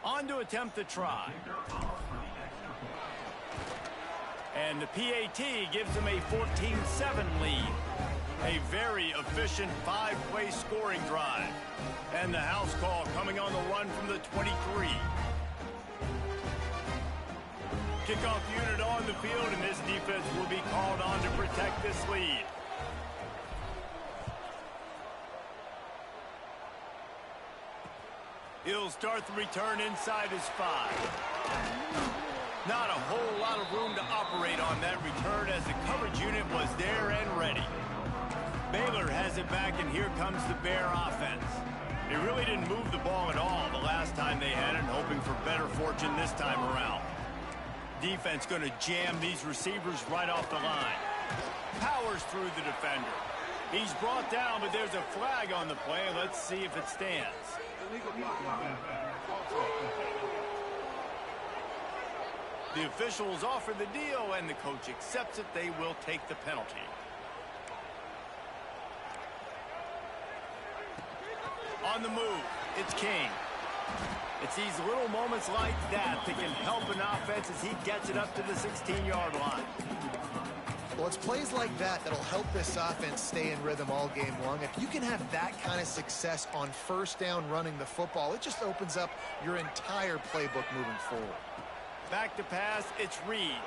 On to attempt the try. And the PAT gives them a 14-7 lead. A very efficient 5-play scoring drive. And the house call coming on the run from the 23. Kickoff unit on the field, and this defense will be called on to protect this lead. He'll start the return inside his 5. Not a whole lot of room to operate on that return as the coverage unit was there and ready. Baylor has it back, and here comes the Bear offense. They really didn't move the ball at all the last time they had it, hoping for better fortune this time around. Defense going to jam these receivers right off the line. Powers through the defender. He's brought down, but there's a flag on the play. Let's see if it stands. The officials offer the deal, and the coach accepts it. They will take the penalty. On the move, it's King. It's these little moments like that that can help an offense as he gets it up to the 16-yard line. Well, it's plays like that that'll help this offense stay in rhythm all game long. If you can have that kind of success on first down running the football, it just opens up your entire playbook moving forward. Back to pass, it's Reed.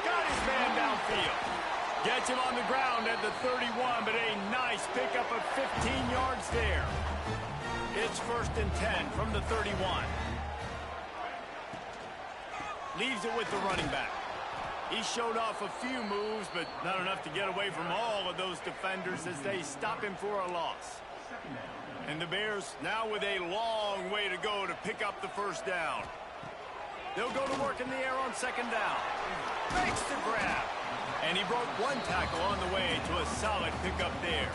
Got his man downfield. Gets him on the ground at the 31, but a nice pickup of 15 yards there. It's 1st and 10 from the 31. Leaves it with the running back. He showed off a few moves, but not enough to get away from all of those defenders as they stop him for a loss. And the Bears now with a long way to go to pick up the first down. They'll go to work in the air on 2nd down. Makes the grab. And he broke one tackle on the way to a solid pickup there.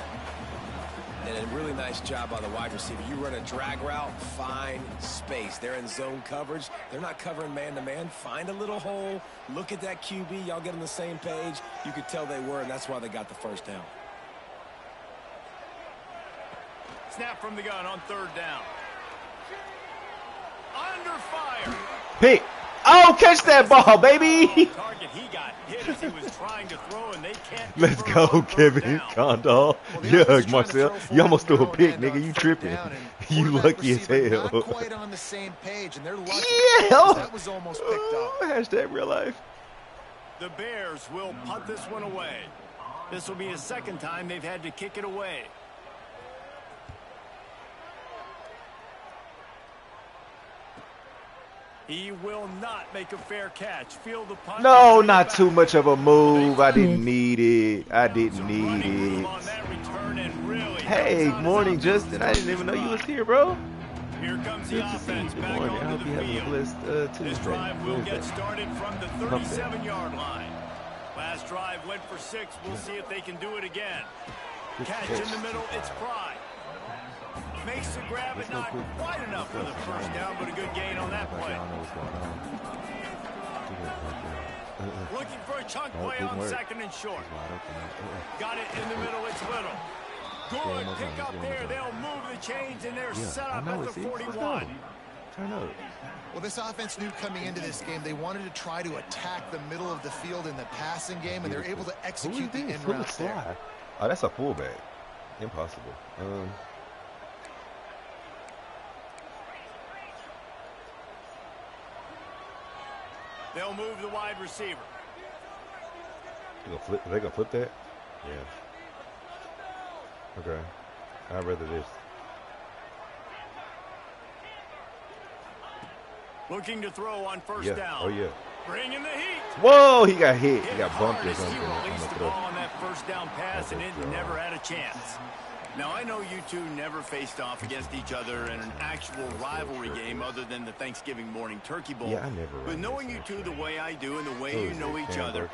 And a really nice job by the wide receiver. You run a drag route, find space. They're in zone coverage. They're not covering man-to-man. Find a little hole. Look at that QB. Y'all get on the same page. You could tell they were, and that's why they got the first down. Snap from the gun on 3rd down. Under fire. Pick. Oh, catch that ball, baby. Target he got hit as he was trying to throw, and they can't. Let's go, Kevin Condor. Yuck, Marcel. You almost threw a pick, nigga. You tripping. You lucky as hell. Not quite on the same page, and they're lucky. Yeah. That was almost picked up. Hashtag real life. The Bears will punt this one away. This will be the 2nd time they've had to kick it away. He will not make a fair catch. Field the punt. No, not too much of a move. I didn't need it. I didn't need it. Hey, morning, Justin. I didn't even know you was here, bro. Here comes the offense back morning. I hope onto you the having a field. blessed This Tuesday. drive will get started from the 37-yard line. Last drive went for 6. We'll see if they can do it again. Catch in the middle. It's Pride. Makes the grab, but not quite enough for the first down, but a good gain on that play. Looking for a chunk play on 2nd and short. Got it in the middle, it's Little. Good pick up there. They'll move the chains, and they're set up at the 41. Turn up. Well, this offense knew coming into this game they wanted to try to attack the middle of the field in the passing game, and they're able to execute the in routes there. Oh, that's a fullback. Impossible. They'll move the wide receiver. They gonna flip that? Yeah. Okay. I'd rather this. Looking to throw on 1st down. Oh yeah. Bringing the heat. Whoa, he got hit. He got bumped or something. He released the ball on that 1st down pass, and it never had a chance. Now, I know you two never faced off against each other in an actual rivalry game other than the Thanksgiving morning turkey bowl. Yeah, I never. But knowing you two the way I do and the way you know each other,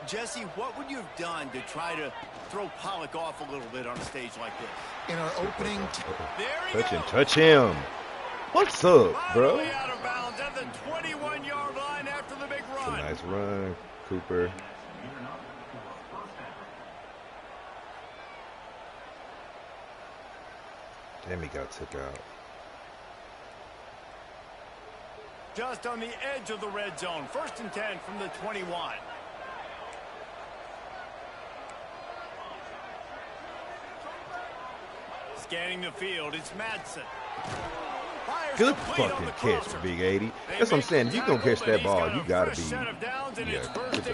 Jesse, what would you have done to try to throw Pollock off a little bit on a stage like this? In our opening, touch him. What's up, bro? Out of bounds at the 21-yard line after the big run. Nice run, Cooper. Damn, he got took out. Just on the edge of the red zone. 1st and 10 from the 21. Scanning the field, it's Madsen. Good fucking catch, Big 80. That's what I'm saying. If you're going to catch that ball, you got to be. Yeah, if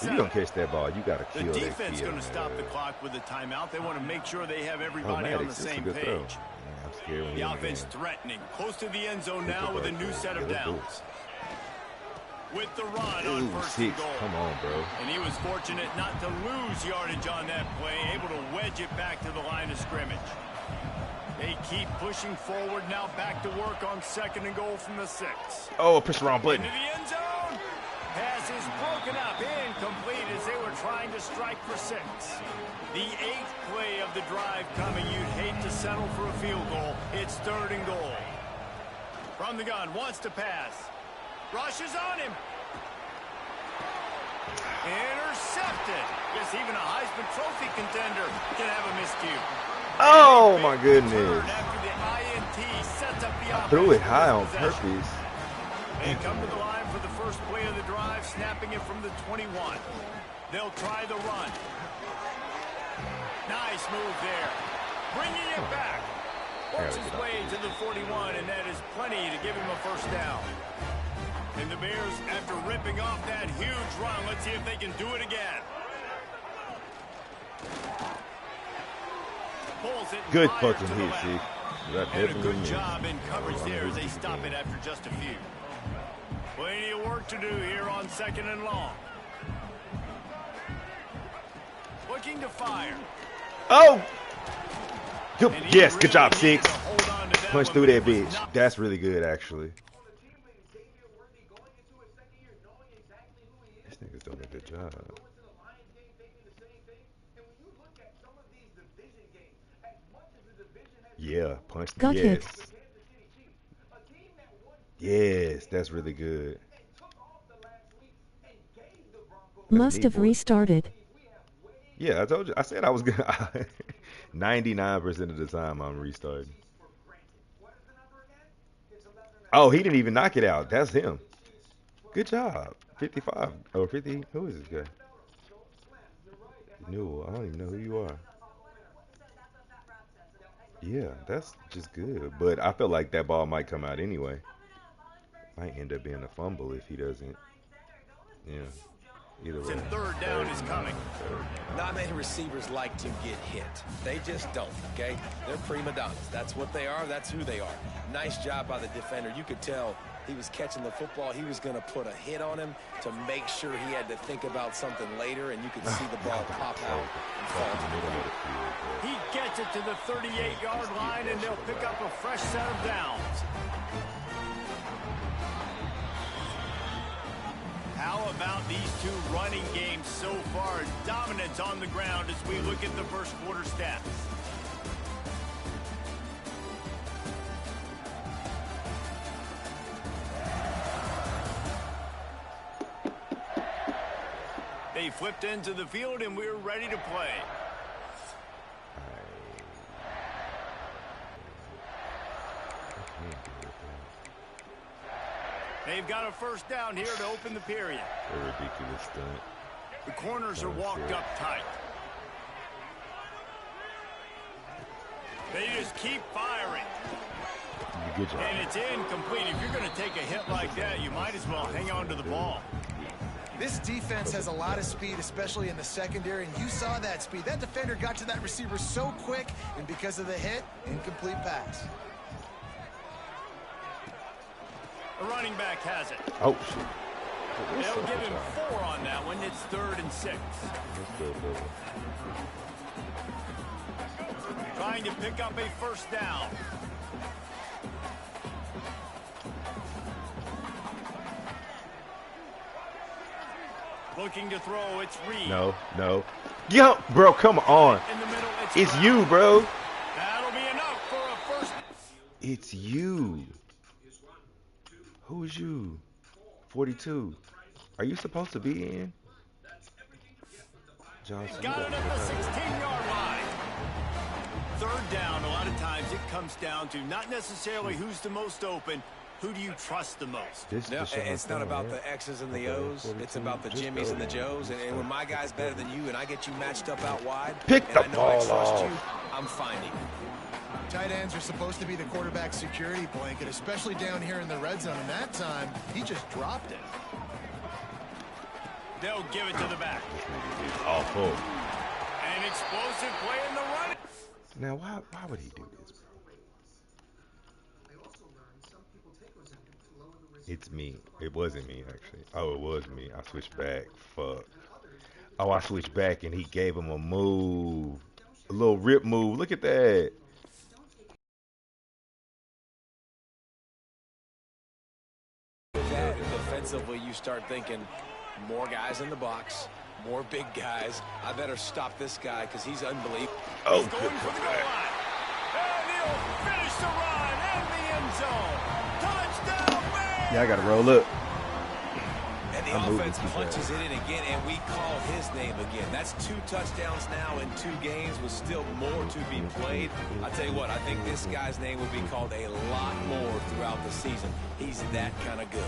you're going to catch that ball, you got to kill that kid. The defense going to stop the clock with a timeout. They want to make sure they have everybody on the same page. Yeah, I'm scared when the offense threatening. Close to the end zone now with a new set of downs. With the run on 1st and goal. Come on, bro. And he was fortunate not to lose yardage on that play, able to wedge it back to the line of scrimmage. They keep pushing forward now, back to work on 2nd and goal from the 6. Oh, push the wrong button. Into the end zone. Pass is broken up, incomplete as they were trying to strike for 6. The 8th play of the drive coming. You'd hate to settle for a field goal. It's 3rd and goal. From the gun, wants to pass. Rushes on him. Intercepted. Guess even a Heisman Trophy contender can have a miscue. Oh, my goodness. After the INT sets up the I threw it high on purpose. They come to the line for the first play of the drive, snapping it from the 21. They'll try the run. Nice move there. Bringing it back. Works his way to the 41, and that is plenty to give him a 1st down. And the Bears, after ripping off that huge run, let's see if they can do it again. Good fucking hit, see. And a good job in coverage there as they stop it after just a few. Plenty of work to do here on 2nd and long. Looking to fire. Oh! Good, yes, good job, 6. Punch through that bitch. That's really good, actually. This nigga's doing a good job. Yeah, punch. Yes. Yes, that's really good. Must have restarted. Yeah, I told you. I said I was gonna. 99% of the time I'm restarting. Oh, he didn't even knock it out. That's him. Good job. 55 or 50. Who is this guy? Newell. I don't even know who you are. Yeah, that's just good. But I feel like that ball might come out anyway. Might end up being a fumble if he doesn't. Yeah. Either way. 3rd down is coming. Not many receivers like to get hit. They just don't, okay? They're prima donnas. That's what they are. That's who they are. Nice job by the defender. You could tell he was catching the football. He was going to put a hit on him to make sure he had to think about something later, and you could see the ball pop out and fall to the ground. He gets it to the 38-yard line, and they'll pick up a fresh set of downs. How about these two running games so far? Dominance on the ground as we look at the first quarter stats. They flipped into the field, and we're ready to play. They've got a 1st down here to open the period. A ridiculous stunt. The corners are walked up tight. They just keep firing. Good job. And it's incomplete. If you're going to take a hit like that, you might as well hang on to the ball. This defense has a lot of speed, especially in the secondary, and you saw that speed. That defender got to that receiver so quick, and because of the hit, incomplete pass. The running back has it. Oh, shit. They'll give him 4 on that one. It's 3rd and 6. Trying to pick up a 1st down. Looking to throw, it's Reed. No. Yo, bro, come on. In the middle, it's you, bro. That'll be enough for a 1st. It's you. Who's you? 42. Are you supposed to be in? Johnson. Got it at the 16-yard line. 3rd down, a lot of times it comes down to not necessarily who's the most open, Who do you trust the most? No, it's not about the X's and the O's. It's about the Jimmies and the Joes. And when my guy's better than you and I get you matched up out wide, pick and the I know ball I trust off. you, I'm finding you. Tight ends are supposed to be the quarterback security blanket, especially down here in the red zone. And that time, he just dropped it. They'll give it to the back. Awful. An explosive play in the run. Now, why would he do this, bro? It's me. It wasn't me, actually. Oh, it was me. I switched back. Fuck. Oh, I switched back, and he gave him a move. A little rip move. Look at that. Defensively, you start thinking more guys in the box, more big guys. I better stop this guy because he's unbelievable. Oh, He's going for the goal line. And he'll finish the run in the end zone. Touchdown, man! Yeah, I got to roll up. And the offense punches it in again, and we call his name again. That's 2 touchdowns now in 2 games with still more to be played. I tell you what, I think this guy's name will be called a lot more throughout the season. He's that kind of good.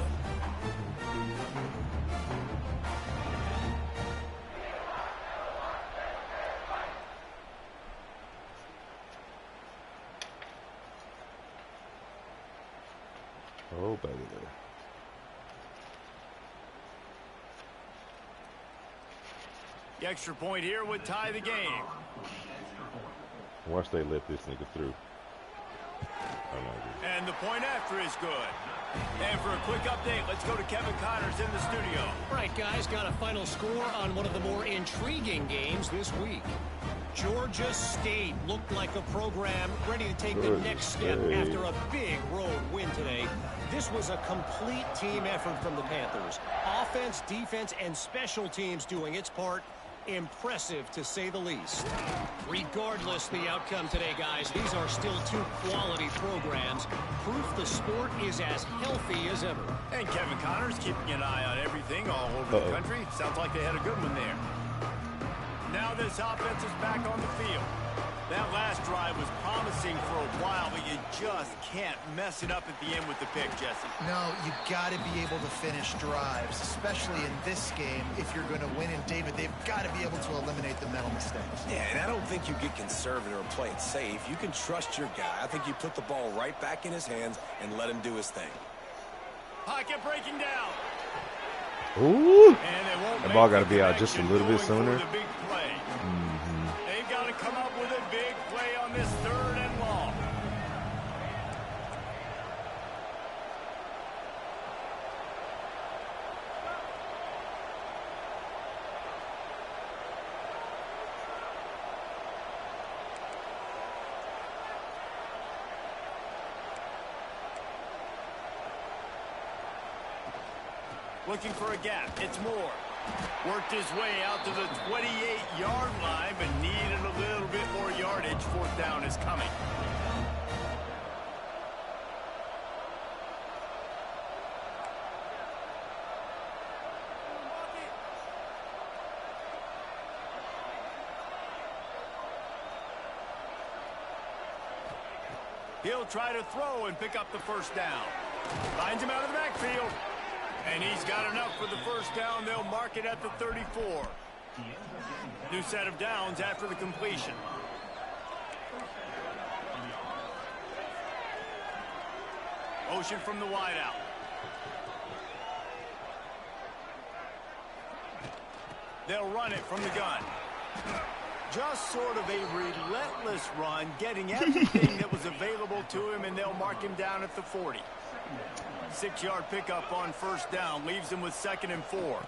Oh, Baylor. The extra point here would tie the game. Once they let this nigga through. And the point after is good. And for a quick update, let's go to Kevin Connors in the studio. All right, guys, got a final score on one of the more intriguing games this week. Georgia State looked like a program ready to take the next step after a big road win today. This was a complete team effort from the Panthers. Offense, defense, and special teams doing its part. Impressive, to say the least. Regardless the outcome today, guys, these are still 2 quality programs. Proof the sport is as healthy as ever. And Kevin Connors keeping an eye on everything all over the country. Sounds like they had a good one there. Now this offense is back on the field. That last drive was promising for a while, but you just can't mess it up at the end with the pick, Jesse. No, you got to be able to finish drives, especially in this game. If you're going to win, and David, they've got to be able to eliminate the mental mistakes. Yeah, and I don't think you get conservative or play it safe. You can trust your guy. I think you put the ball right back in his hands and let him do his thing. Pocket breaking down. Ooh. And they won't the ball got to be out just a little bit sooner. They've got to come up with a big play on this 3rd and long. Looking for a gap. It's Moore. Worked his way out to the 28-yard line, but needed a little bit more yardage. 4th down is coming. He'll try to throw and pick up the 1st down. Finds him out of the backfield. And he's got enough for the 1st down. They'll mark it at the 34. New set of downs after the completion. Motion from the wideout. They'll run it from the gun. Just sort of a relentless run, getting everything that was available to him, and they'll mark him down at the 40. 6-yard pickup on 1st down, leaves him with 2nd and 4.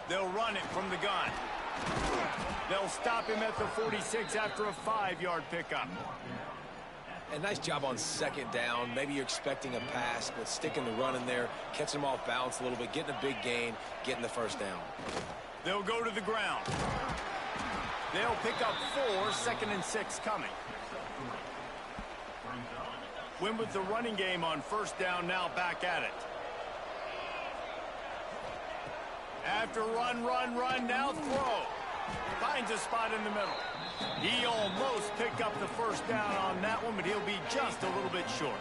They'll run it from the gun. They'll stop him at the 46 after a 5-yard pickup. And nice job on 2nd down. Maybe you're expecting a pass, but sticking the run in there, catching him off balance a little bit, getting a big gain, getting the 1st down. They'll go to the ground. They'll pick up 4, 2nd and 6 coming. Win with the running game on 1st down, now back at it. After run, now throw. Finds a spot in the middle. He almost picked up the 1st down on that one, but he'll be just a little bit short.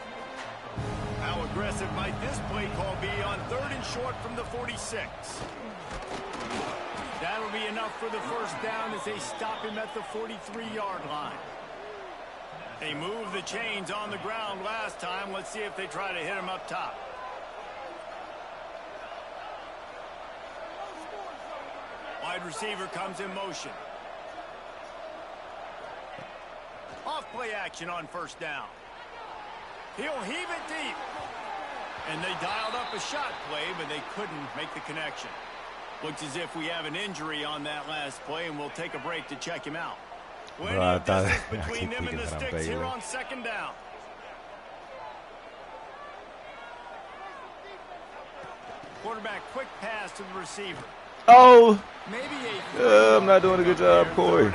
That aggressive might this play call be on 3rd and short from the 46? That'll be enough for the first down as they stop him at the 43-yard line. They moved the chains on the ground last time. Let's see if they try to hit him up top. Wide receiver comes in motion. Off play action on first down. He'll heave it deep. And they dialed up a shot play, but they couldn't make the connection. Looks as if we have an injury on that last play, and we'll take a break to check him out. Plenty of distance between them and the sticks here on 2nd down. Quarterback quick pass to the receiver. Oh! Maybe I'm not doing a good job, Corey.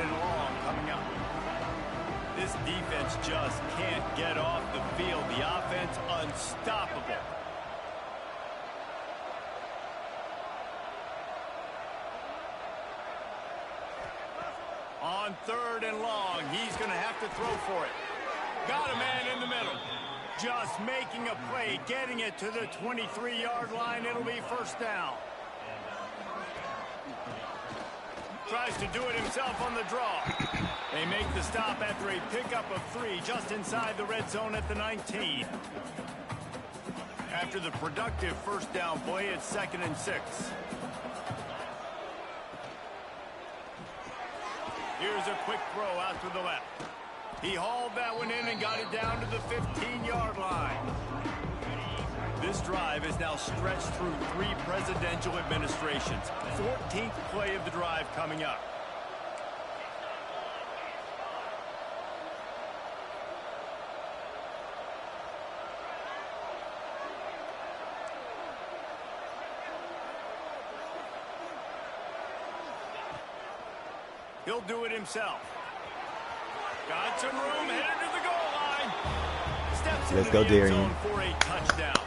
This defense just can't get off the field. The offense unstoppable. On 3rd and long, he's going to have to throw for it. Got a man in the middle. Just making a play, getting it to the 23-yard line. It'll be first down. Tries to do it himself on the draw. They make the stop after a pickup of 3 just inside the red zone at the 19. After the productive first down play, it's 2nd and 6. Here's a quick throw out to the left. He hauled that one in and got it down to the 15-yard line. This drive is now stretched through 3 presidential administrations. 14th play of the drive coming up. He'll do it himself. Got some room, headed to the goal line. Steps Let's into go, the end Darian. zone for a touchdown.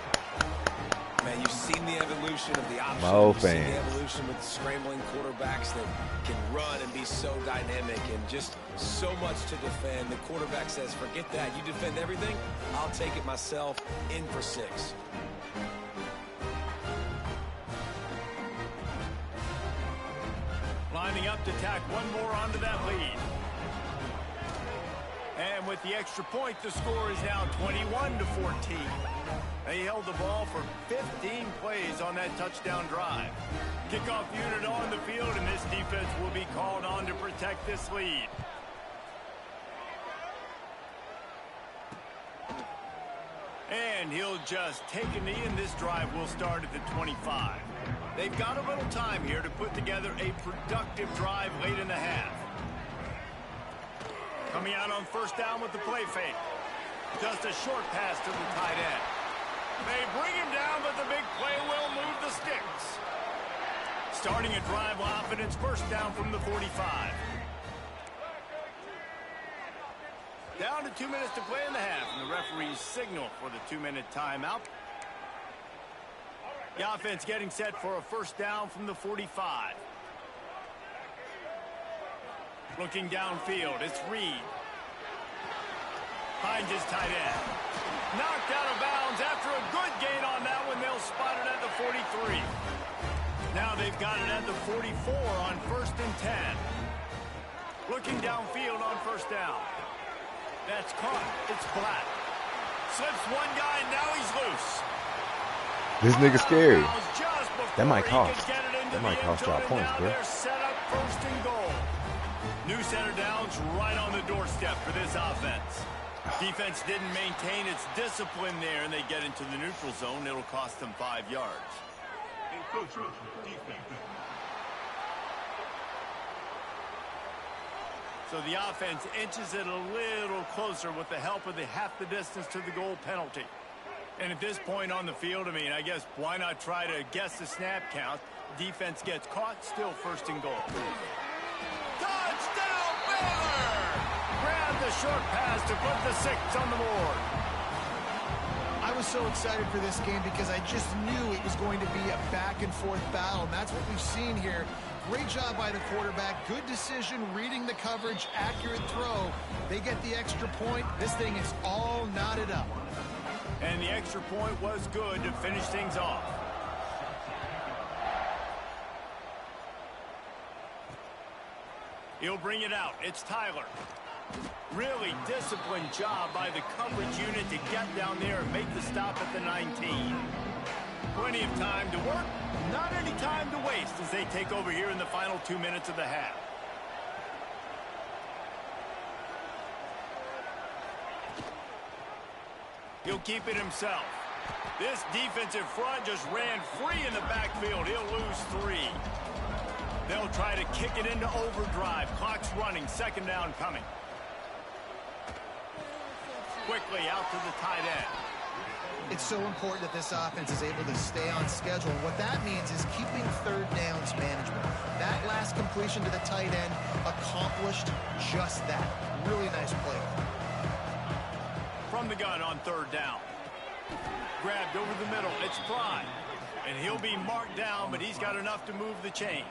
Man, you've seen the evolution of the option. My old You've seen fans. the evolution with scrambling quarterbacks that can run and be so dynamic and just so much to defend. The quarterback says, forget that. You defend everything, I'll take it myself. In for 6. Lining up to tack one more onto that lead. And with the extra point, the score is now 21-14. They held the ball for 15 plays on that touchdown drive. Kickoff unit on the field, and this defense will be called on to protect this lead. And he'll just take a knee, and this drive will start at the 25. They've got a little time here to put together a productive drive late in the half. Coming out on first down with the play fake. Just a short pass to the tight end. They bring him down, but the big play will move the sticks. Starting a drive offense, first down from the 45. Down to 2 minutes to play in the half, and the referees signal for the 2-minute timeout. The offense getting set for a first down from the 45. Looking downfield, it's Reed. Finds his tight end. Knocked out of bounds after a good gain on that one. They'll spot it at the 43. Now they've got it at the 44 on 1st and 10. Looking downfield on first down. That's caught. It's Black. Slips one guy, and now he's loose. This nigga scary. That might cost. That might cost y'all points, bro. They're set up 1st and goal. New center downs right on the doorstep for this offense. Defense didn't maintain its discipline there, and they get into the neutral zone. It'll cost them 5 yards. So the offense inches it a little closer with the help of the half the distance to the goal penalty. And at this point on the field, I mean, I guess why not try to guess the snap count? Defense gets caught, still 1st and goal. Touchdown, Baylor! Grab the short pass to put the 6 on the board. I was so excited for this game because I just knew it was going to be a back-and-forth battle, and that's what we've seen here. Great job by the quarterback. Good decision, reading the coverage, accurate throw. They get the extra point. This thing is all knotted up. And the extra point was good to finish things off. He'll bring it out. It's Tyler. Really disciplined job by the coverage unit to get down there and make the stop at the 19. Plenty of time to work. Not any time to waste as they take over here in the final 2 minutes of the half. He'll keep it himself. This defensive front just ran free in the backfield. He'll lose 3. They'll try to kick it into overdrive. Clock's running. Second down coming. Quickly out to the tight end. It's so important that this offense is able to stay on schedule. What that means is keeping third downs management. That last completion to the tight end accomplished just that. Really nice play. From the gun on third down. Grabbed over the middle. It's Prime. And he'll be marked down, but he's got enough to move the chains.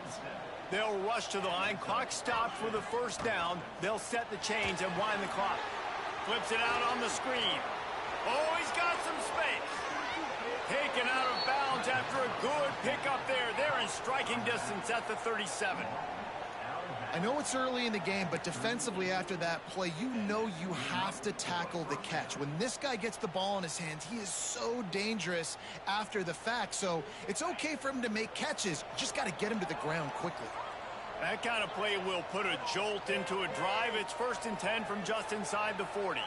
They'll rush to the line. Clock stopped for the first down. They'll set the chains and wind the clock. Flips it out on the screen. Oh, he's got some space. Taken out of bounds after a good pickup there. They're in striking distance at the 37. I know it's early in the game, but defensively after that play, you know you have to tackle the catch. When this guy gets the ball in his hands, he is so dangerous after the fact. So it's okay for him to make catches. You just got to get him to the ground quickly. That kind of play will put a jolt into a drive. It's 1st and 10 from just inside the 40.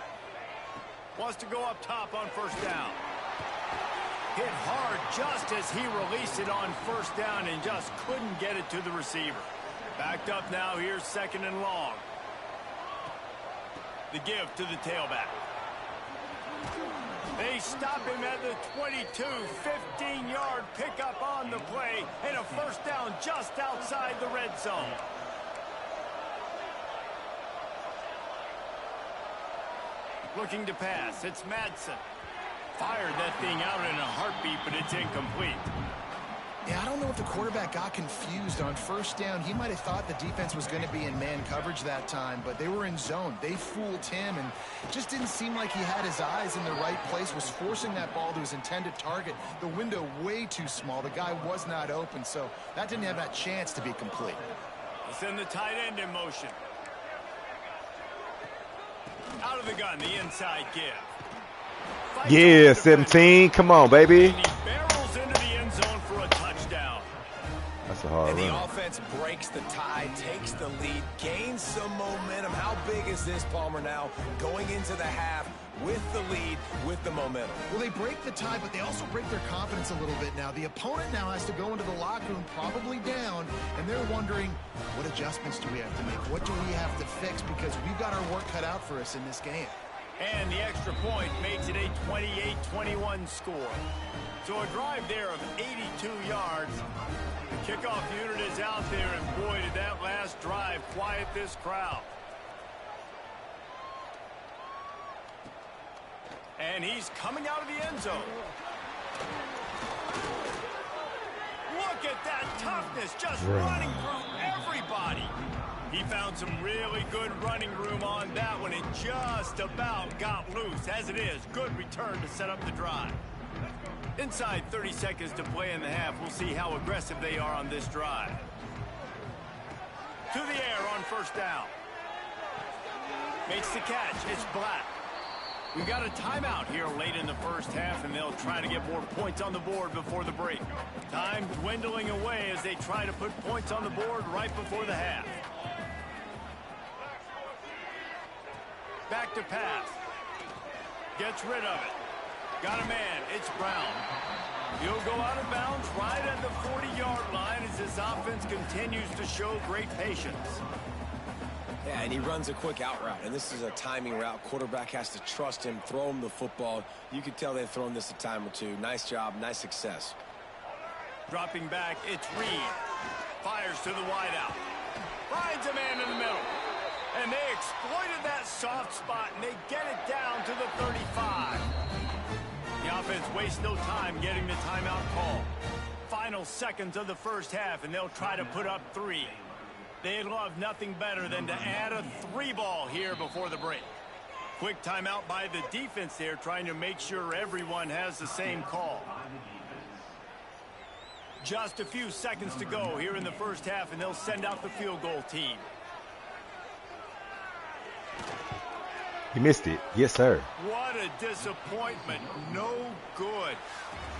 Wants to go up top on first down. Hit hard just as he released it on first down and just couldn't get it to the receiver. Backed up now, here's 2nd and long. The give to the tailback. They stop him at the 22, 15-yard pickup on the play, and a first down just outside the red zone. Looking to pass, it's Madsen. Fired that thing out in a heartbeat, but it's incomplete. Yeah, I don't know if the quarterback got confused on first down. He might have thought the defense was going to be in man coverage that time, but they were in zone. They fooled him, and just didn't seem like he had his eyes in the right place, was forcing that ball to his intended target. The window way too small. The guy was not open, so that didn't have that chance to be complete. Send the tight end in motion. Out of the gun, the inside give. Fights Yeah, 17. Come on, baby. And he barrels into the end zone for a touchdown. That's a hard And the run. offense breaks the tie, takes the lead, gains some momentum. How big is this, Palmer, now going into the half with the lead, with the momentum? Well, they break the tie, but they also break their confidence a little bit now. The opponent now has to go into the locker room probably down, and they're wondering, what adjustments do we have to make? What do we have to fix? Because we've got our work cut out for us in this game. And the extra point makes it a 28-21 score. So a drive there of 82 yards. The kickoff unit is out there, and boy, did that last drive quiet this crowd. And he's coming out of the end zone. Look at that toughness, just running through everybody. He found some really good running room on that one and just about got loose. As it is, good return to set up the drive. Inside 30 seconds to play in the half. We'll see how aggressive they are on this drive. To the air on first down. Makes the catch. It's Black. We got a timeout here late in the first half, and they'll try to get more points on the board before the break. Time dwindling away as they try to put points on the board right before the half. Back to pass. Gets rid of it. Got a man. It's Brown. He'll go out of bounds right at the 40-yard line as this offense continues to show great patience. Yeah, and he runs a quick out route, and this is a timing route. Quarterback has to trust him, throw him the football. You can tell they've thrown this a time or two. Nice job, nice success. Dropping back, it's Reed. Fires to the wideout. Finds a man in the middle. And they exploited that soft spot, and they get it down to the 35. The offense wastes no time getting the timeout call. Final seconds of the first half, and they'll try to put up 3. They'd love nothing better than to add a 3 ball here before the break. Quick timeout by the defense there, trying to make sure everyone has the same call. Just a few seconds to go here in the first half, and they'll send out the field goal team. He missed it. Yes, sir. What a disappointment. No good.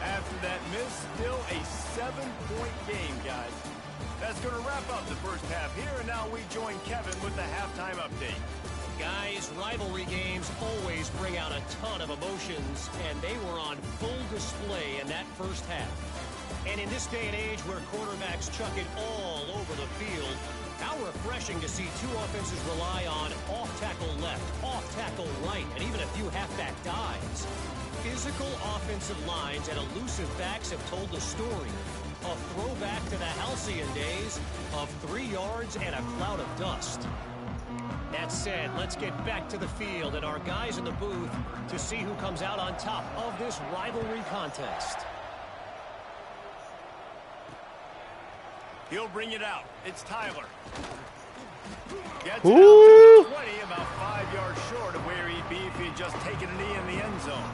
After that miss, still a 7-point game, guys. That's going to wrap up the first half here, and now we join Kevin with the halftime update. Guys, rivalry games always bring out a ton of emotions, and they were on full display in that first half. And in this day and age where quarterbacks chuck it all over the field, how refreshing to see two offenses rely on off-tackle left, off-tackle right, and even a few halfback dives. Physical offensive lines and elusive backs have told the story. A throwback to the halcyon days of 3 yards and a cloud of dust. That said, let's get back to the field and our guys in the booth to see who comes out on top of this rivalry contest. He'll bring it out. It's Tyler. Gets it Ooh. out to the 20, about 5 yards short of where he'd be if he'd just taken a knee in the end zone.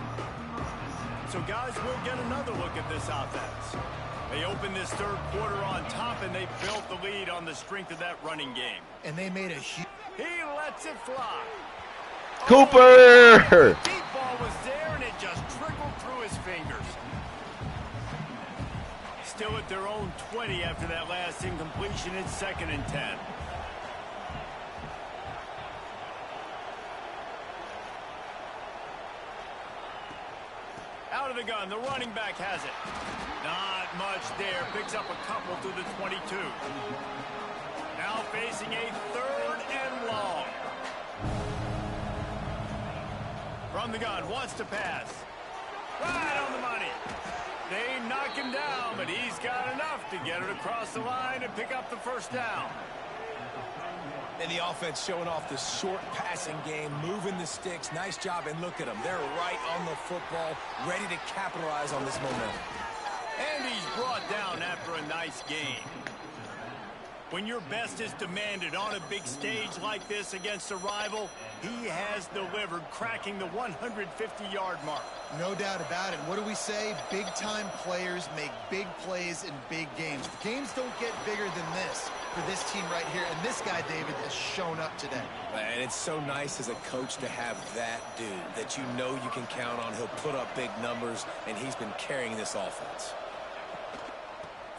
So, guys, we'll get another look at this offense. They opened this third quarter on top, and they built the lead on the strength of that running game. And they made a huge... He lets it fly. Cooper! The deep ball was there, and it just trickled through his fingers. Still at their own 20 after that last incompletion. It's 2nd and 10. Out of the gun, the running back has it. Not much there. Picks up a couple to the 22. Now facing a 3rd and long. From the gun, wants to pass. Right on the money. They knock him down, but he's got enough to get it across the line and pick up the first down. And the offense showing off the short passing game, moving the sticks. Nice job, and look at them. They're right on the football, ready to capitalize on this momentum. And he's brought down after a nice game. When your best is demanded on a big stage like this against a rival, he has delivered, cracking the 150-yard mark. No doubt about it. What do we say? Big-time players make big plays in big games. Games don't get bigger than this for this team right here. And this guy, David, has shown up today. And it's so nice as a coach to have that dude that you know you can count on. He'll put up big numbers, and he's been carrying this offense.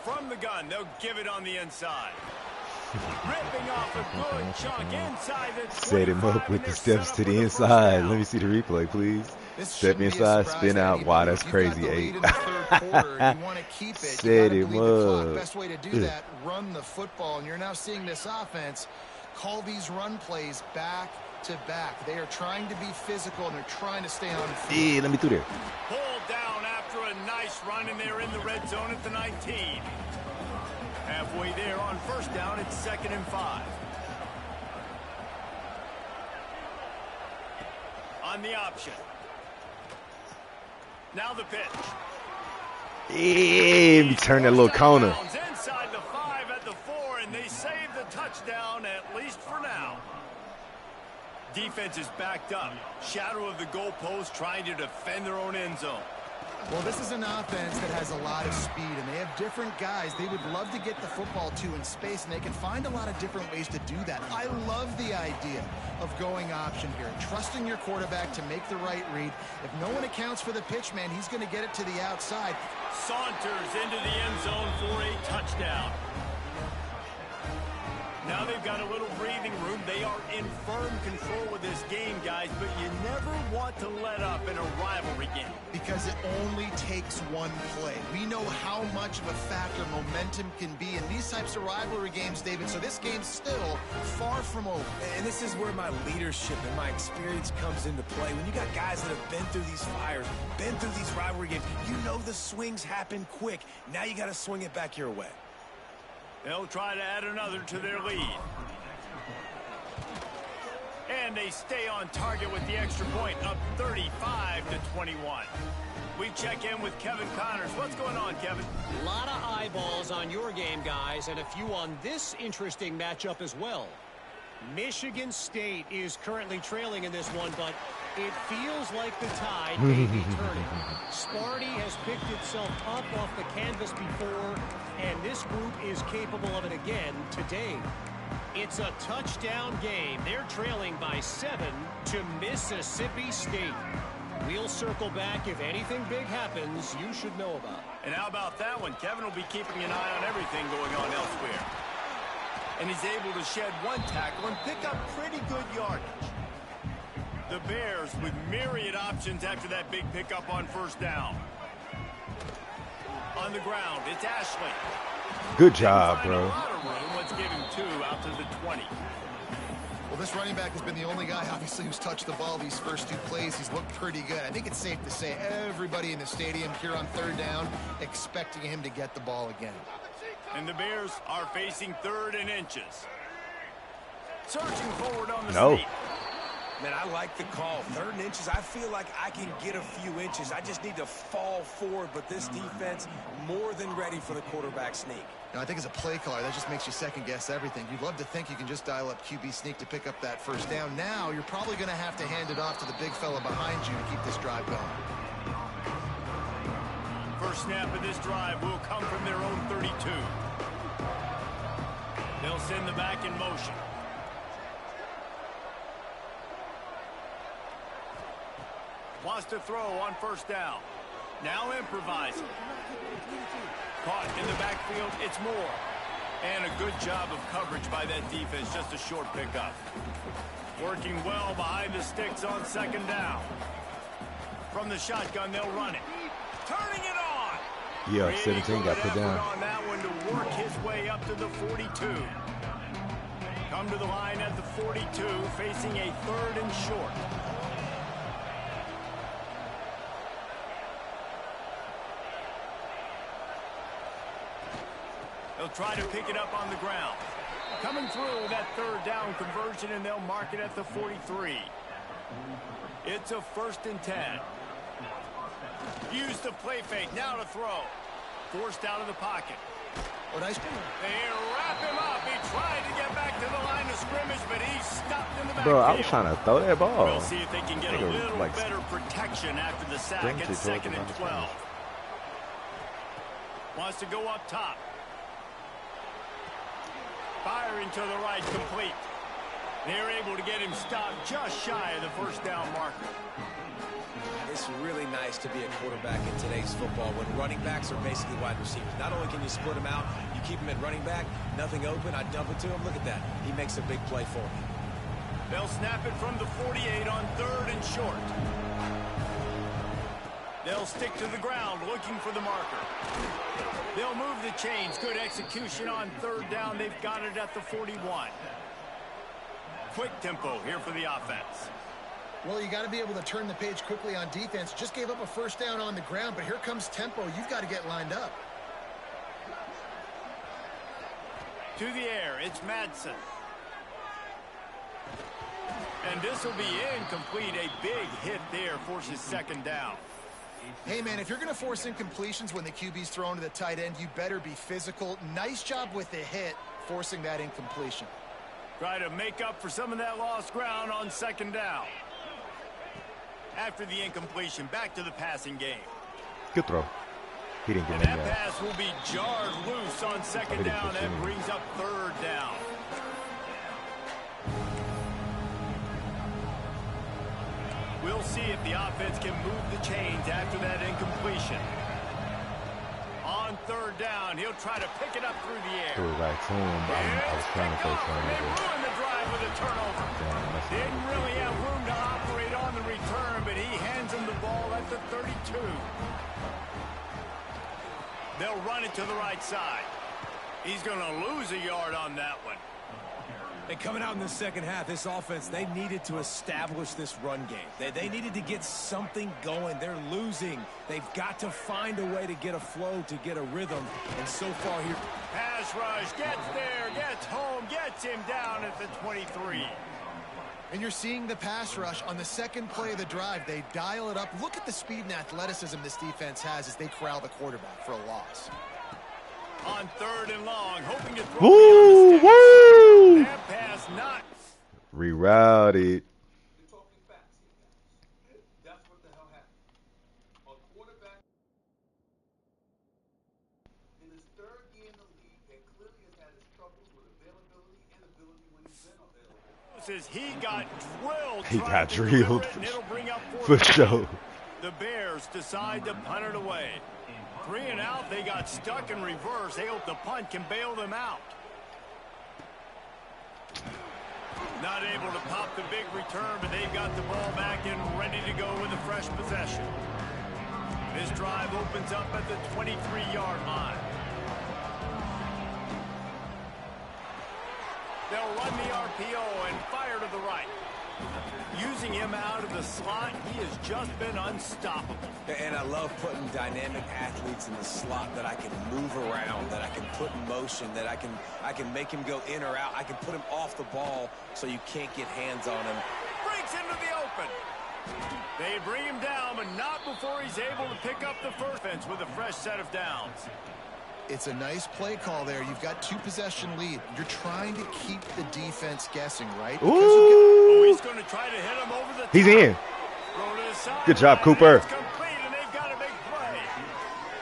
From the gun, they'll give it on the inside. Ripping off a good chunk inside the 25. Set him up with the steps to the inside. Let me see the replay, please. Step inside, spin out. Wow, that's crazy, 8. Set him up. Best way to do that, run the football. And you're now seeing this offense call these run plays back to back. They are trying to be physical, and they're trying to stay on the field. Yeah, let me through there. Pulled down after a nice run, and they're in the red zone at the 19. Halfway there on first down, it's 2nd and 5. On the option. Now the pitch. Yeah, turn that little corner. Inside the 5 at the 4, and they save the touchdown, at least for now. Defense is backed up. Shadow of the goalpost, trying to defend their own end zone. Well, this is an offense that has a lot of speed, and they have different guys they would love to get the football to in space, and they can find a lot of different ways to do that. I love the idea of going option here, trusting your quarterback to make the right read. If no one accounts for the pitch, man, he's going to get it to the outside. Saunters into the end zone for a touchdown. Now they've got a little breathing room. They are in firm control of this game, guys, but you never want to let up in a rivalry game. Because it only takes one play. We know how much of a factor momentum can be in these types of rivalry games, David, so this game's still far from over. And this is where my leadership and my experience comes into play. When you got guys that have been through these fires, been through these rivalry games, you know the swings happen quick. Now you got to swing it back your way. They'll try to add another to their lead. And they stay on target with the extra point, up 35-21. We check in with Kevin Connors. What's going on, Kevin? A lot of eyeballs on your game, guys, and a few on this interesting matchup as well. Michigan State is currently trailing in this one, but it feels like the tide may be turning. Sparty has picked itself up off the canvas before, and this group is capable of it again today. It's a touchdown game. They're trailing by 7 to Mississippi State. We'll circle back if anything big happens you should know about. And how about that one? Kevin will be keeping an eye on everything going on elsewhere. And he's able to shed one tackle and pick up pretty good yardage. The Bears with myriad options after that big pickup on first down. On the ground, it's Ashley. Good job, bro. A lot of room. Let's give him 2 out to the 20. Well, this running back has been the only guy, obviously, who's touched the ball these first 2 plays. He's looked pretty good. I think it's safe to say everybody in the stadium here on third down expecting him to get the ball again. And the Bears are facing 3rd and inches. Surging forward on the sneak. Man, I like the call. 3rd and inches, I feel like I can get a few inches. I just need to fall forward, but this defense more than ready for the quarterback sneak. Now, I think as a play caller, that just makes you second-guess everything. You'd love to think you can just dial up QB sneak to pick up that first down. Now, you're probably going to have to hand it off to the big fella behind you to keep this drive going. First snap of this drive will come from their own 32. They'll send the back in motion. Wants to throw on first down. Now improvising. Caught in the backfield, it's Moore. And a good job of coverage by that defense, just a short pickup. Working well behind the sticks on second down. From the shotgun, they'll run it. Turning it on. Yeah, Really 17 got put down. on that one to work his way up to the 42. Come to the line at the 42, facing a 3rd and short. They'll try to pick it up on the ground. Coming through that 3rd down conversion, and they'll mark it at the 43. It's a 1st and 10. Use the play fake, now to throw. Forced out of the pocket. Oh, nice. They wrap him up. He tried to get back to the line of scrimmage, but he's stopped in the backfield. Bro, I was trying to throw that ball. We'll see if they can get a little better protection after the sack at 2nd and 12. Wants to go up top. Firing to the right, complete. They're able to get him stopped just shy of the first down marker. It's really nice to be a quarterback in today's football when running backs are basically wide receivers. Not only can you split them out, you keep them at running back, nothing open, I dump it to him. Look at that. He makes a big play for me. They'll snap it from the 48 on 3rd and short. They'll stick to the ground looking for the marker. They'll move the chains. Good execution on 3rd down. They've got it at the 41. Quick tempo here for the offense. Well, you got to be able to turn the page quickly on defense. Just gave up a first down on the ground, but here comes tempo. You've got to get lined up. To the air, it's Madsen. And this will be incomplete. A big hit there forces 2nd down. Hey, man, if you're going to force incompletions when the QB's thrown to the tight end, you better be physical. Nice job with the hit, forcing that incompletion. Try to make up for some of that lost ground on 2nd down. After the incompletion, back to the passing game. Good throw. He didn't get And any that yet. pass will be jarred loose on 2nd down. That brings up 3rd down. We'll see if the offense can move the chains after that incompletion. On 3rd down, he'll try to pick it up through the air. Threw it right to him. I was trying to say something. They ruined the drive with a turnover. Didn't really have room to operate on the return, but he hands him the ball at the 32. They'll run it to the right side. He's going to lose a yard on that one. And coming out in the second half, this offense, they needed to establish this run game. They needed to get something going. They're losing. They've got to find a way to get a flow, to get a rhythm. And so far here... Pass rush, gets there, gets home, gets him down at the 23. And you're seeing the pass rush on the 2nd play of the drive. They dial it up. Look at the speed and athleticism this defense has as they corral the quarterback for a loss. On 3rd and long, hoping to throw it on the sticks. That pass not Rerouted. He got drilled. He got drilled for sure. The Bears decide to punt it away. 3 and out. They got stuck in reverse. They hope the punt can bail them out. Not able to pop the big return, but they've got the ball back and ready to go with a fresh possession. This drive opens up at the 23-yard line. They'll run the RPO and fire to the right. Using him out of the slot, he has just been unstoppable. And I love putting dynamic athletes in the slot that I can move around, that I can put in motion, that I can make him go in or out. I can put him off the ball so you can't get hands on him. Breaks into the open. They bring him down, but not before he's able to pick up the first fence with a fresh set of downs. It's a nice play call there. You've got 2-possession lead. You're trying to keep the defense guessing, right? Oh, he's going to try to hit him over the top. He's in. Good job, Cooper. It's complete, and they've got a big play.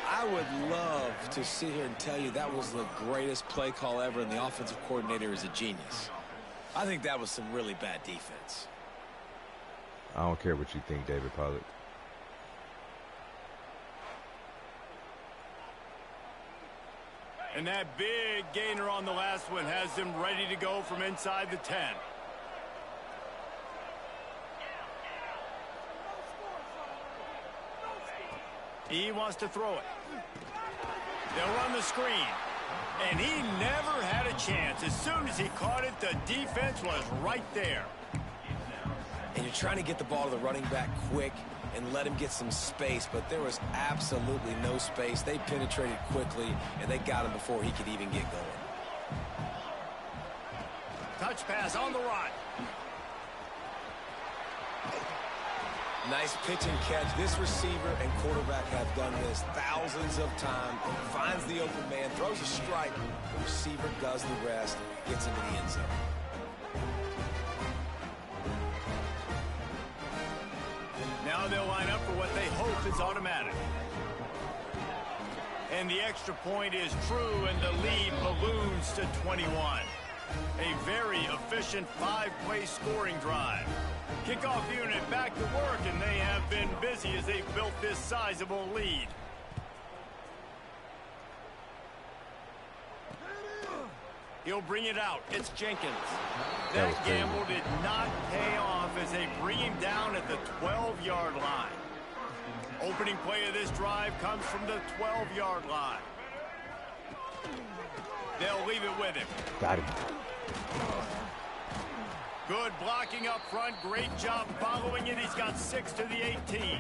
I would love to sit here and tell you that was the greatest play call ever, and the offensive coordinator is a genius. I think that was some really bad defense. I don't care what you think, David Pollack. And that big gainer on the last one has them ready to go from inside the 10. He wants to throw it. They'll run the screen. And he never had a chance. As soon as he caught it, the defense was right there. And you're trying to get the ball to the running back quick and let him get some space, but there was absolutely no space. They penetrated quickly, and they got him before he could even get going. Touch pass on the run. Nice pitch and catch. This receiver and quarterback have done this thousands of times. Finds the open man, throws a strike. The receiver does the rest, gets into the end zone. Now they'll line up for what they hope is automatic. And the extra point is true, and the lead balloons to 21. A very efficient 5-play scoring drive. Kickoff unit back to work, and they have been busy as they've built this sizable lead. He'll bring it out. It's Jenkins. That gamble did not pay off as they bring him down at the 12-yard line. Opening play of this drive comes from the 12-yard line. They'll leave it with him. Got him. Good blocking up front. Great job following it. He's got 6 to the 18.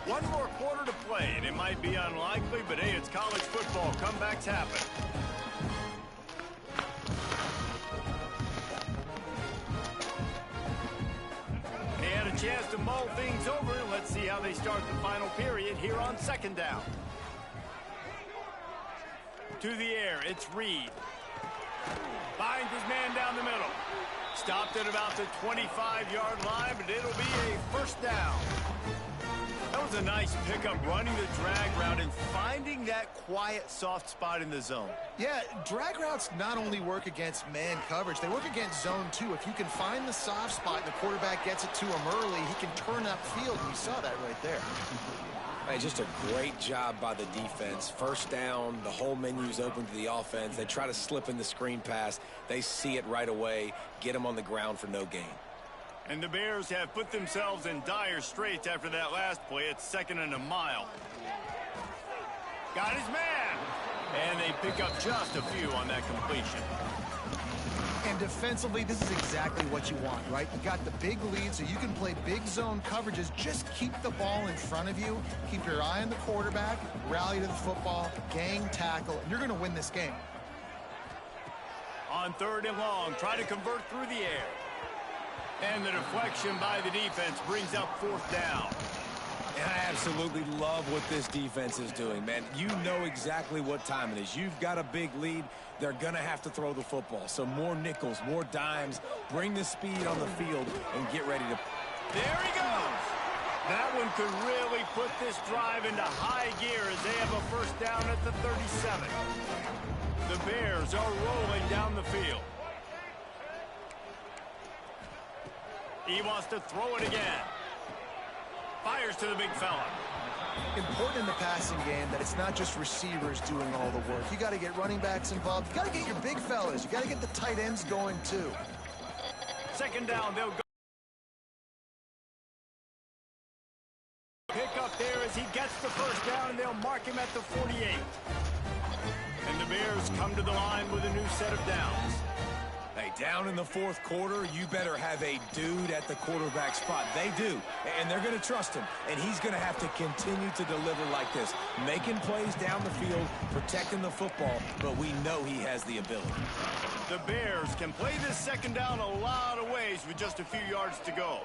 One more quarter to play, and it might be unlikely, but hey, it's college football. Comebacks happen. They had a chance to mull things over. Let's see how they start the final period here on second down. To the air, it's Reed. Finds his man down the middle. Stopped at about the 25-yard line, but it'll be a first down. That was a nice pickup, running the drag route and finding that quiet, soft spot in the zone. Yeah, drag routes not only work against man coverage, they work against zone too. If you can find the soft spot and the quarterback gets it to him early, he can turn upfield, and we saw that right there. Hey, just a great job by the defense. First down, the whole menu's open to the offense. They try to slip in the screen pass. They see it right away, get them on the ground for no gain. And the Bears have put themselves in dire straits after that last play. It's 2nd and a mile. Got his man. And they pick up just a few on that completion. And defensively, this is exactly what you want, right? You got the big lead, so you can play big zone coverages. Just keep the ball in front of you. Keep your eye on the quarterback. Rally to the football. Gang tackle. And you're going to win this game. On 3rd and long, try to convert through the air. And the deflection by the defense brings up 4th down. And I absolutely love what this defense is doing, man. You know exactly what time it is. You've got a big lead. They're going to have to throw the football. So more nickels, more dimes. Bring the speed on the field and get ready to... There he goes. That one could really put this drive into high gear as they have a 1st down at the 37. The Bears are rolling down the field. He wants to throw it again. Fires to the big fella. Important in the passing game that it's not just receivers doing all the work. You got to get running backs involved. You got to get your big fellas. You got to get the tight ends going too. 2nd down, they'll go. Pick up there as he gets the 1st down, and they'll mark him at the 48. And the Bears come to the line with a new set of downs. Hey, down in the 4th quarter, you better have a dude at the quarterback spot. They do, and they're going to trust him. And he's going to have to continue to deliver like this, making plays down the field, protecting the football, but we know he has the ability. The Bears can play this 2nd down a lot of ways with just a few yards to go.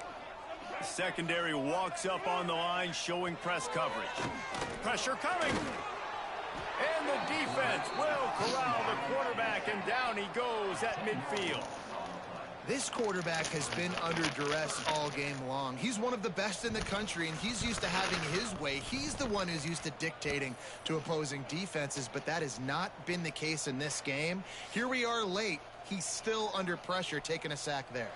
The secondary walks up on the line, showing press coverage. Pressure coming. And the defense will corral the quarterback, and down he goes at midfield. This quarterback has been under duress all game long. He's one of the best in the country, and he's used to having his way. He's the one who's used to dictating to opposing defenses, but that has not been the case in this game. Here we are late. He's still under pressure, taking a sack there.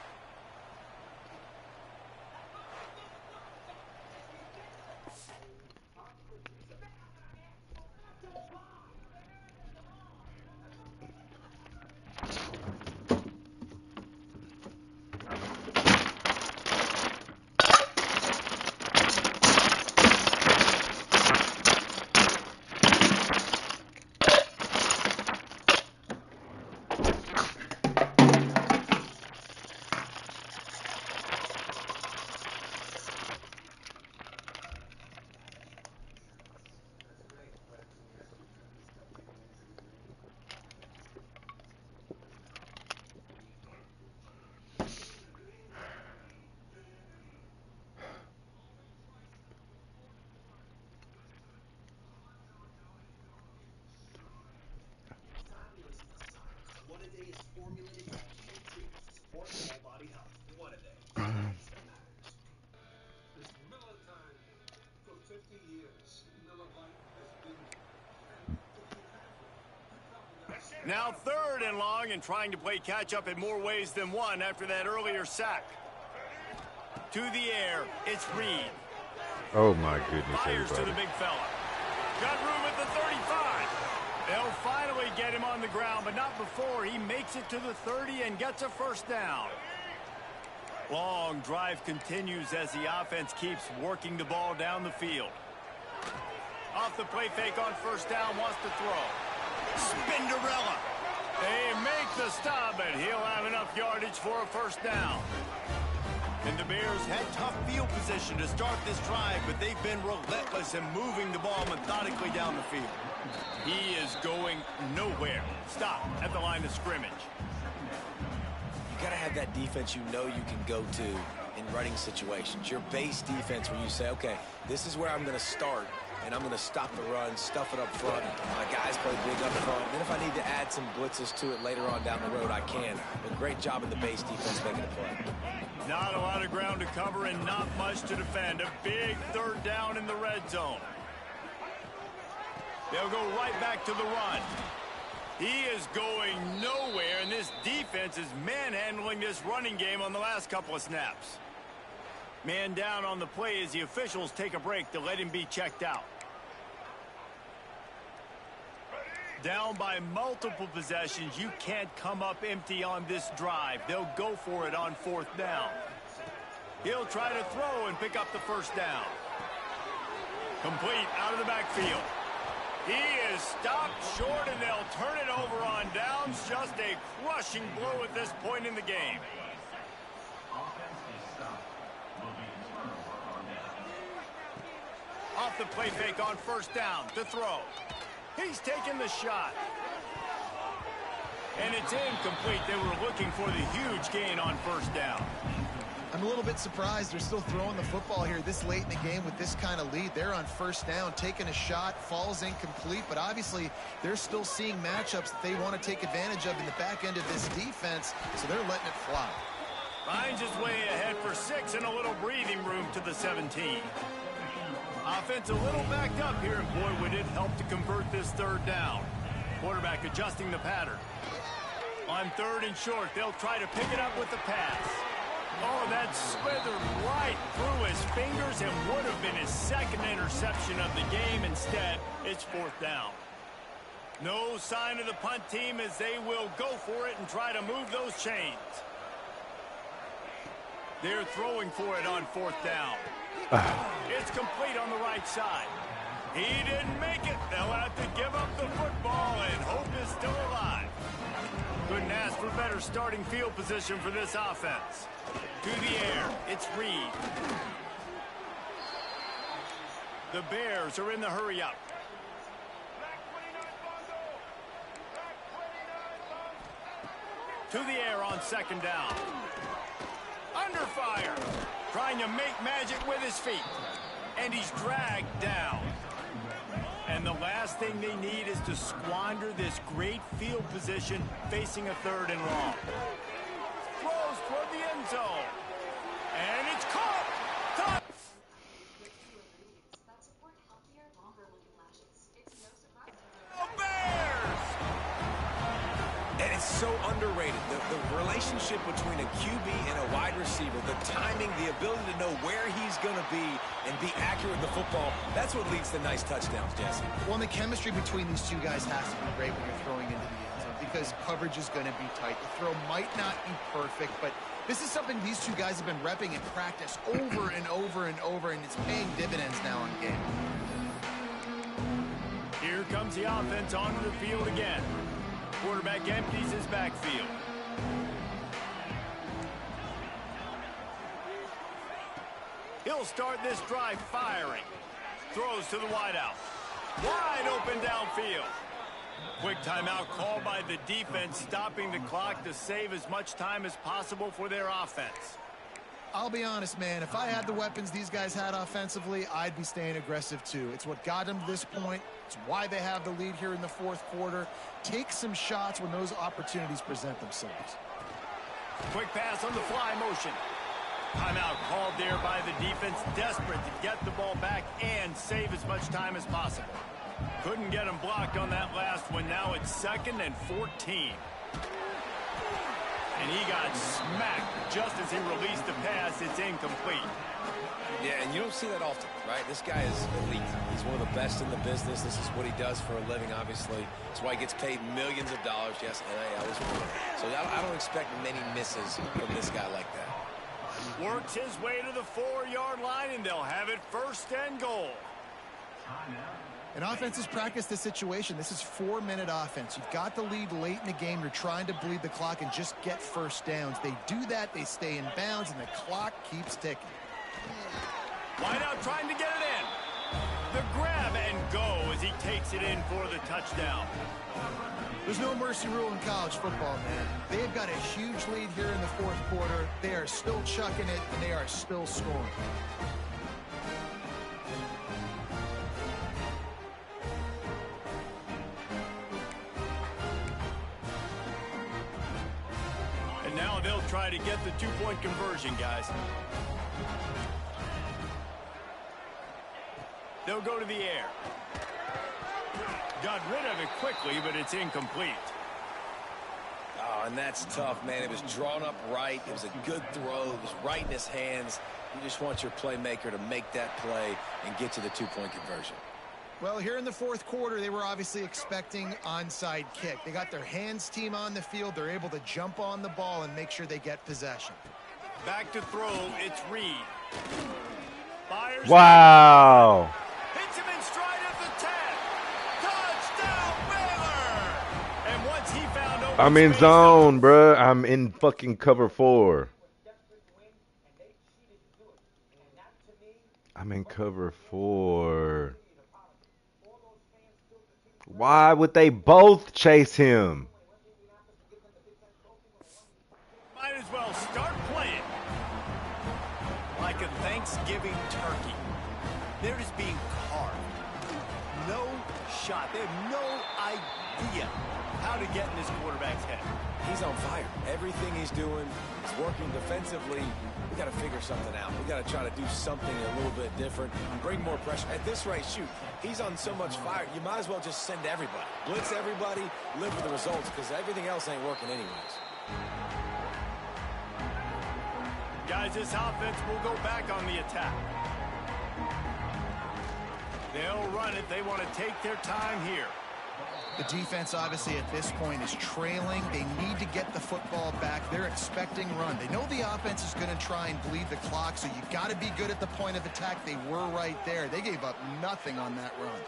Now 3rd and long, and trying to play catch-up in more ways than one after that earlier sack. To the air, it's Reed. Oh, my goodness, Fires everybody. to the big fella. Got room at the 35. They'll finally get him on the ground, but not before he makes it to the 30 and gets a 1st down. Long drive continues as the offense keeps working the ball down the field. Off the play fake on 1st down, wants to throw. Spinderella. They make the stop, and he'll have enough yardage for a 1st down. And the Bears had tough field position to start this drive, but they've been relentless in moving the ball methodically down the field. He is going nowhere. Stop at the line of scrimmage. You got to have that defense you know you can go to in running situations. Your base defense where you say, okay, this is where I'm going to start, and I'm going to stop the run, stuff it up front. My guys play big up front. Then if I need to add some blitzes to it later on down the road, I can. But great job in the base defense making a play. Not a lot of ground to cover and not much to defend. A big 3rd down in the red zone. They'll go right back to the run. He is going nowhere, and this defense is manhandling this running game on the last couple of snaps. Man down on the play as the officials take a break to let him be checked out. Down by multiple possessions, you can't come up empty on this drive. They'll go for it on 4th down. He'll try to throw and pick up the 1st down. Complete out of the backfield. He is stopped short, and they'll turn it over on downs. Just a crushing blow at this point in the game. Off the play fake on first down. The throw. He's taking the shot. And it's incomplete. They were looking for the huge gain on first down. I'm a little bit surprised they're still throwing the football here this late in the game with this kind of lead. They're on first down, taking a shot, falls incomplete, but obviously they're still seeing matchups that they want to take advantage of in the back end of this defense, so they're letting it fly. Finds his way ahead for 6 and a little breathing room to the 17. Offense a little backed up here, and boy, would it help to convert this third down. Quarterback adjusting the pattern. On third and short, they'll try to pick it up with the pass. Oh, that slithered right through his fingers and would have been his second interception of the game. Instead, it's fourth down. No sign of the punt team as they will go for it and try to move those chains. They're throwing for it on fourth down. It's complete on the right side. He didn't make it. They'll have to give up the football, and hope is still alive. Couldn't ask for better starting field position for this offense. To the air, it's Reed. The Bears are in the hurry-up. To the air on second down. Under fire. Trying to make magic with his feet. And he's dragged down. And the last thing they need is to squander this great field position facing a third and long. Throws toward the end zone. And it's caught. Touch. Bears! And it's so underrated. The relationship between a QB and a wide receiver, the timing, the ability to know where he's going to be and be accurate with the football, that's what leads to nice touchdowns, Jesse. Well, and the chemistry between these two guys has to be great when you're throwing into the end zone because coverage is going to be tight. The throw might not be perfect, but this is something these two guys have been repping in practice over and over and over, and it's paying dividends now on game. Here comes the offense onto the field again. Quarterback empties his backfield. He'll start this drive firing. Throws to the wideout. Wide open downfield. Quick timeout called by the defense, stopping the clock to save as much time as possible for their offense. I'll be honest, man. If I had the weapons these guys had offensively, I'd be staying aggressive too. It's what got them to this point. It's why they have the lead here in the fourth quarter. Take some shots when those opportunities present themselves. Quick pass on the fly motion. Timeout called there by the defense, desperate to get the ball back and save as much time as possible. Couldn't get him blocked on that last one. Now it's 2nd and 14. And he got smacked just as he released the pass. It's incomplete. Yeah, and you don't see that often, right? This guy is elite. He's one of the best in the business. This is what he does for a living, obviously. That's why he gets paid millions of dollars. Yes, NIL is one. So I don't expect many misses from this guy like that. Works his way to the 4-yard line, and they'll have it 1st and goal. And offenses practice this situation. This is 4-minute offense. You've got the lead late in the game. You're trying to bleed the clock and just get first downs. They do that. They stay in bounds, and the clock keeps ticking. Wideout trying to get it in. The grab and go as he takes it in for the touchdown. There's no mercy rule in college football, man. They've got a huge lead here in the fourth quarter. They are still chucking it, and they are still scoring. And now they'll try to get the 2-point conversion, guys. They'll go to the air. Got rid of it quickly, but it's incomplete. Oh, and that's tough, man. It was drawn up right. It was a good throw. It was right in his hands. You just want your playmaker to make that play and get to the 2-point conversion. Well, here in the fourth quarter, they were obviously expecting onside kick. They got their hands team on the field. They're able to jump on the ball and make sure they get possession. Back to throw. It's Reed. Fires. Wow. Hits him in stride at the 10. I'm in zone, bruh. I'm in fucking cover 4. I'm in cover 4. Why would they both chase him? Might as well start playing. Like a Thanksgiving turkey. They're just being carved. No shot. They have no idea how to get in this quarterback's head. He's on fire. Everything he's doing is working defensively. We got to figure something out. We got to try to do something a little bit different and bring more pressure. At this rate, shoot, he's on so much fire, you might as well just send everybody. Blitz everybody, live with the results, because everything else ain't working anyways. Guys, this offense will go back on the attack. They'll run it. They want to take their time here. The defense, obviously, at this point is trailing. They need to get the football back. They're expecting run. They know the offense is going to try and bleed the clock, so you got to be good at the point of attack. They were right there. They gave up nothing on that run.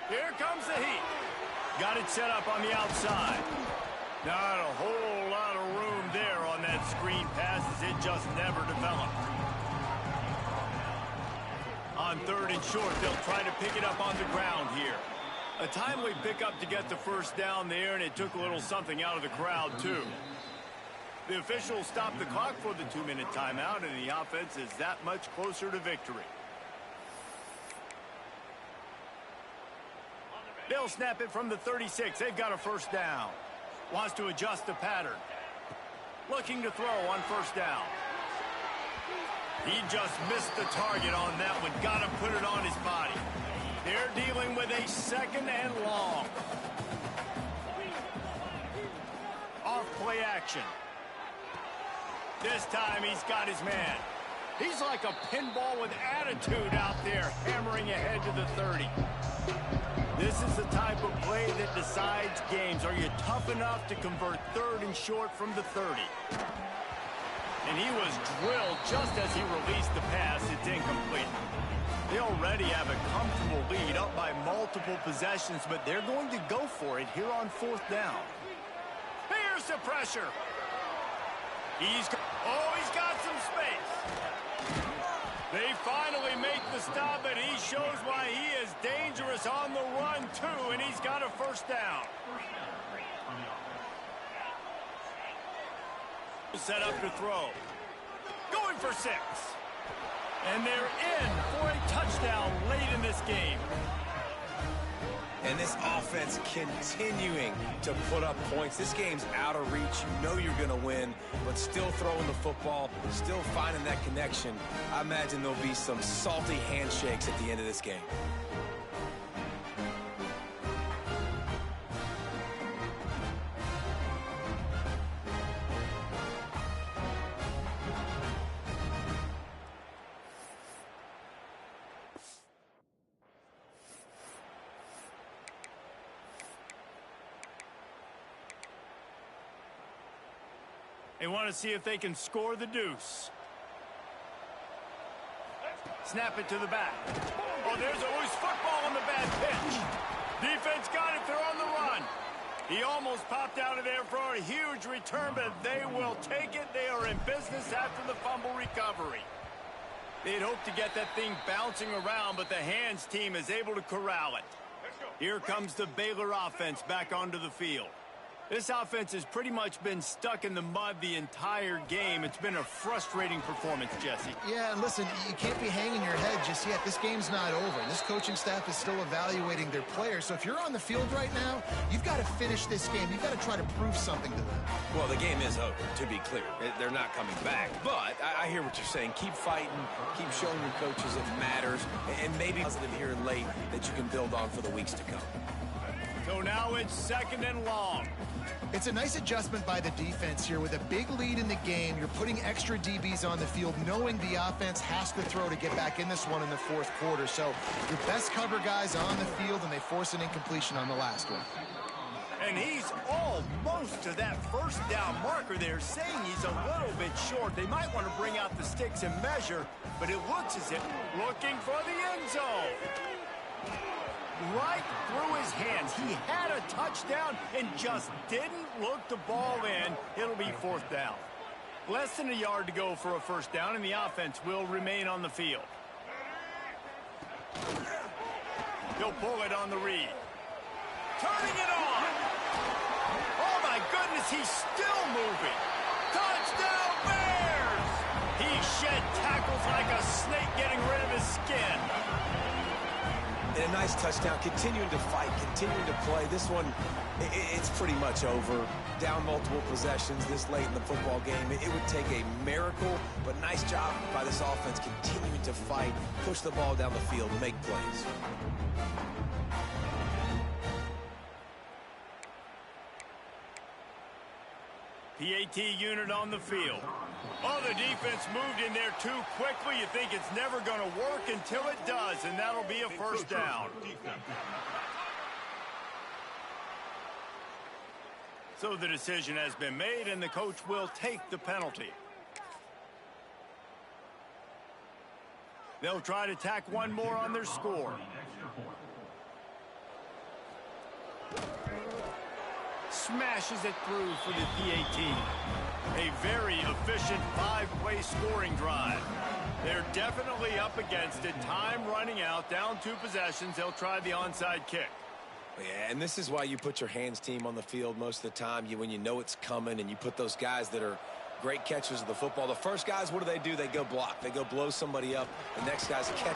Here comes the heat. Got it set up on the outside. Not a whole lot of room there on that screen pass as it just never developed. On 3rd and short, they'll try to pick it up on the ground here. A timely pickup to get the first down there, and it took a little something out of the crowd, too. The officials stopped the clock for the 2-minute timeout, and the offense is that much closer to victory. They'll snap it from the 36. They've got a first down. Wants to adjust the pattern. Looking to throw on first down. He just missed the target on that one. Got to put it on his body. They're dealing with a 2nd and long. Off play action. This time he's got his man. He's like a pinball with attitude out there, hammering ahead to the 30. This is the type of play that decides games. Are you tough enough to convert 3rd and short from the 30? And he was drilled just as he released the pass. It's incomplete. They already have a comfortable lead, up by multiple possessions, but they're going to go for it here on 4th down. Here's the pressure. He's got some space. They finally make the stop, and he shows why he is dangerous on the run, too, and he's got a first down. Set up to throw. Going for 6. And they're in for a touchdown late in this game. And this offense continuing to put up points. This game's out of reach. You know you're going to win, but still throwing the football, still finding that connection. I imagine there'll be some salty handshakes at the end of this game. They want to see if they can score the deuce. Snap it to the back. Oh, there's always football on the bad pitch. Defense got it. They're on the run. He almost popped out of there for a huge return, but they will take it. They are in business after the fumble recovery. They'd hoped to get that thing bouncing around, but the hands team is able to corral it. Here comes the Baylor offense back onto the field. This offense has pretty much been stuck in the mud the entire game. It's been a frustrating performance, Jesse. Yeah, and listen, you can't be hanging your head just yet. This game's not over. This coaching staff is still evaluating their players. So if you're on the field right now, you've got to finish this game. You've got to try to prove something to them. Well, the game is over, to be clear. They're not coming back. But I hear what you're saying. Keep fighting. Keep showing your coaches it matters. And maybe positive here late that you can build on for the weeks to come. So now it's 2nd and long. It's a nice adjustment by the defense here. With a big lead in the game, you're putting extra DBs on the field, knowing the offense has to throw to get back in this one in the 4th quarter. So your best cover guys on the field, and they force an incompletion on the last one. And he's almost to that first down marker there, saying he's a little bit short. They might want to bring out the sticks and measure, but it looks as if looking for the end zone. right through his hands. He had a touchdown and just didn't look the ball in. It'll be 4th down. Less than a yard to go for a 1st down, and the offense will remain on the field. He'll pull it on the read. Turning it on. Oh, my goodness, he's still moving. Touchdown, Bears! He shed tackles like a snake getting rid of his skin. And a nice touchdown, continuing to fight, continuing to play. This one, it's pretty much over. Down multiple possessions this late in the football game. It would take a miracle, but nice job by this offense continuing to fight, push the ball down the field, make plays. PAT unit on the field. Oh, the defense moved in there too quickly. You think it's never going to work until it does, and that'll be a 1st down. So the decision has been made, and the coach will take the penalty. They'll try to tack one more on their score. Smashes it through for the PAT. A very efficient 5-play scoring drive. They're definitely up against it. Time running out, down 2 possessions. They'll try the onside kick. Yeah, and this is why you put your hands team on the field most of the time. When you know it's coming, and you put those guys that are great catchers of the football. The first guys, what do? They go block. They go blow somebody up. The next guy's catch.